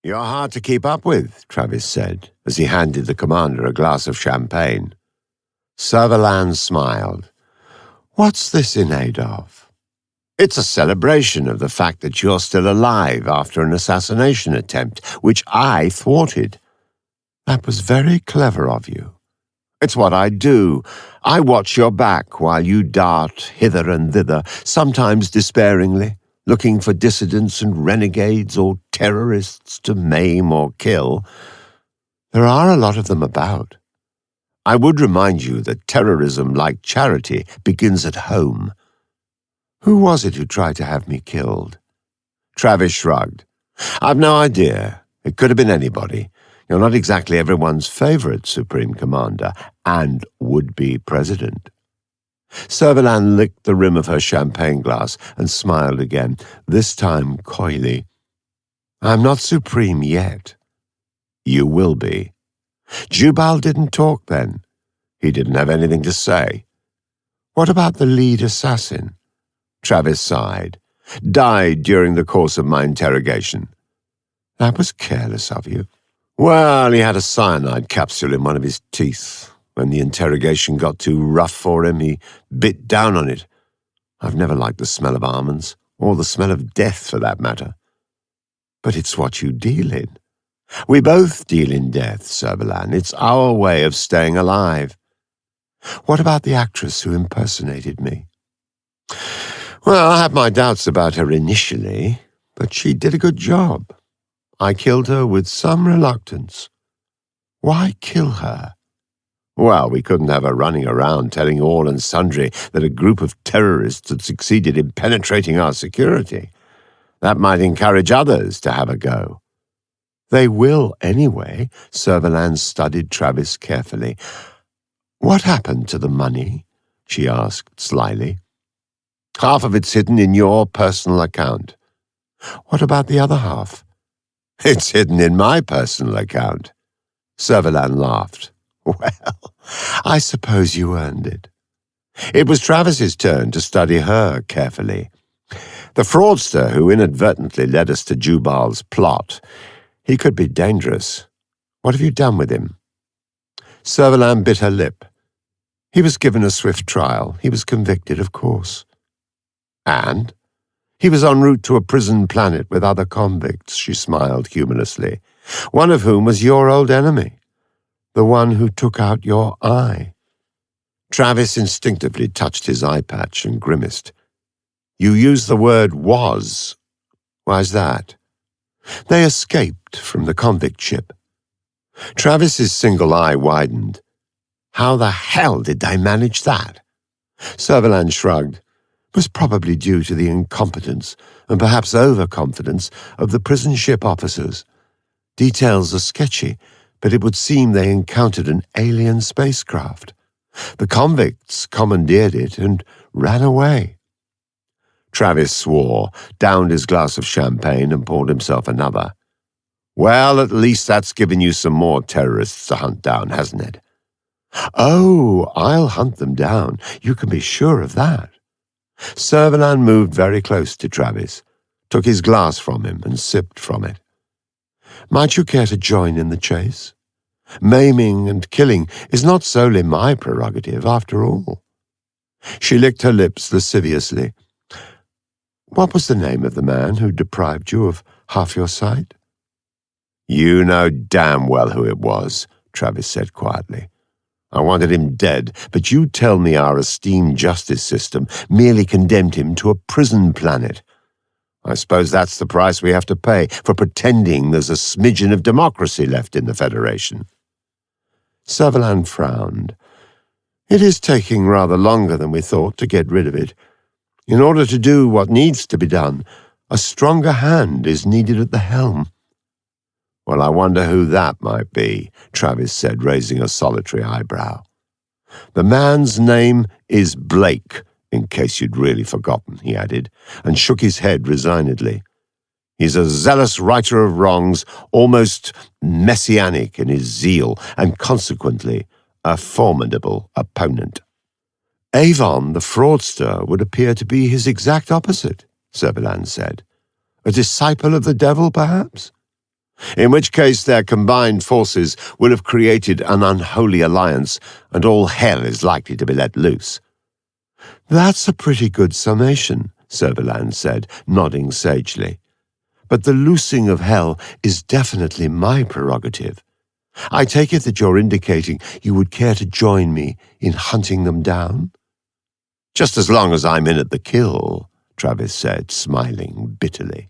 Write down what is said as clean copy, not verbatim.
"You're hard to keep up with," Travis said, as he handed the commander a glass of champagne. Servalan smiled. "What's this in aid of?" "It's a celebration of the fact that you're still alive after an assassination attempt, which I thwarted." "That was very clever of you." "It's what I do. I watch your back while you dart hither and thither, sometimes despairingly, looking for dissidents and renegades or terrorists to maim or kill. There are a lot of them about. I would remind you that terrorism, like charity, begins at home." "Who was it who tried to have me killed?" Travis shrugged. "I've no idea. It could have been anybody. You're not exactly everyone's favorite, Supreme Commander, and would-be president." Servalan licked the rim of her champagne glass and smiled again, this time coyly. "I'm not supreme yet." "You will be." "Jubal didn't talk then." "He didn't have anything to say." "What about the lead assassin?" Travis sighed. "Died during the course of my interrogation." "That was careless of you." "Well, he had a cyanide capsule in one of his teeth. When the interrogation got too rough for him, he bit down on it. I've never liked the smell of almonds, or the smell of death for that matter." "But it's what you deal in." "We both deal in death, Servalan. It's our way of staying alive." "What about the actress who impersonated me?" "Well, I have my doubts about her initially, but she did a good job. I killed her with some reluctance." "Why kill her?" "Well, we couldn't have her running around telling all and sundry that a group of terrorists had succeeded in penetrating our security. That might encourage others to have a go." "They will anyway." Servalan studied Travis carefully. "What happened to the money?" she asked slyly. "Half of it's hidden in your personal account." "What about the other half?" "It's hidden in my personal account." Servalan laughed. "Well, I suppose you earned it." It was Travis's turn to study her carefully. "The fraudster who inadvertently led us to Jubal's plot, he could be dangerous. What have you done with him?" Servalan bit her lip. "He was given a swift trial. He was convicted, of course." "And?" "He was en route to a prison planet with other convicts," she smiled humorously, "one of whom was your old enemy, the one who took out your eye." Travis instinctively touched his eye patch and grimaced. "You used the word 'was.' Why's that?" "They escaped from the convict ship." Travis's single eye widened. "How the hell did they manage that?" Servalan shrugged. "It was probably due to the incompetence and perhaps overconfidence of the prison ship officers. Details are sketchy, but it would seem they encountered an alien spacecraft. The convicts commandeered it and ran away." Travis swore, downed his glass of champagne, and poured himself another. "Well, at least that's given you some more terrorists to hunt down, hasn't it?" "Oh, I'll hunt them down. You can be sure of that." Servalan moved very close to Travis, took his glass from him, and sipped from it. "Might you care to join in the chase? Maiming and killing is not solely my prerogative, after all." She licked her lips lasciviously. "What was the name of the man who deprived you of half your sight?" "You know damn well who it was," Travis said quietly. "I wanted him dead, but you tell me our esteemed justice system merely condemned him to a prison planet. I suppose that's the price we have to pay for pretending there's a smidgen of democracy left in the Federation." Servalan frowned. "It is taking rather longer than we thought to get rid of it. In order to do what needs to be done, a stronger hand is needed at the helm." "Well, I wonder who that might be," Travis said, raising a solitary eyebrow. "The man's name is Blake, in case you'd really forgotten," he added, and shook his head resignedly. "He's a zealous righter of wrongs, almost messianic in his zeal, and consequently a formidable opponent." "Avon, the fraudster, would appear to be his exact opposite," Servalan said. "A disciple of the devil, perhaps?" In which case their combined forces will have created an unholy alliance, and all hell is likely to be let loose. That's a pretty good summation, Servalan said, nodding sagely. But the loosing of hell is definitely my prerogative. I take it that you're indicating you would care to join me in hunting them down? Just as long as I'm in at the kill, Travis said, smiling bitterly.